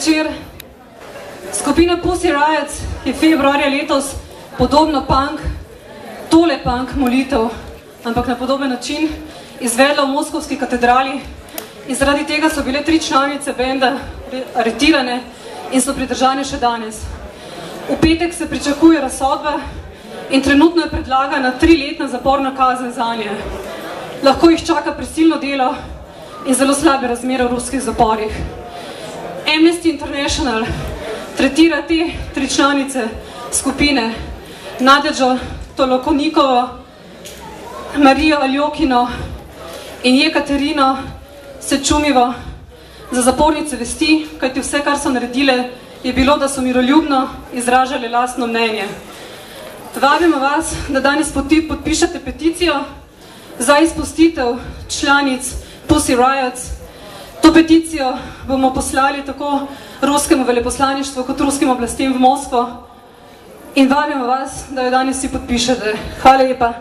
večer. Skupina Pussy Riot je februarja letos podobno punk, tole punk molitev, ampak na podoben način, izvedla v Moskovski katedrali in zaradi tega so bile 3 članice benda aretirane in so pridržane še danes. V petek se pričakuje razsodba in trenutno je predlagana 3-letna zaporna kazen zanje. Lahko jih čaka prisilno delo in zelo slabe razmere v ruskih zaporih. Amnesty International tretira te 3 članice skupine, Nadežo Tolokonikovo, Marijo Aljokino in Jekaterino Sečumivo za zapornice vesti, kajti vse, kar so naredile, je bilo, da so miroljubno izražali lastno mnenje. Vabimo vas, da danes podpišete peticijo za izpustitev članic Pussy Riot. To peticijo bomo poslali tako ruskemu veleposlaništvu kot ruskim oblastem v Moskvo in vabimo vas, da jo danes vsi podpišete. Hvala lepa.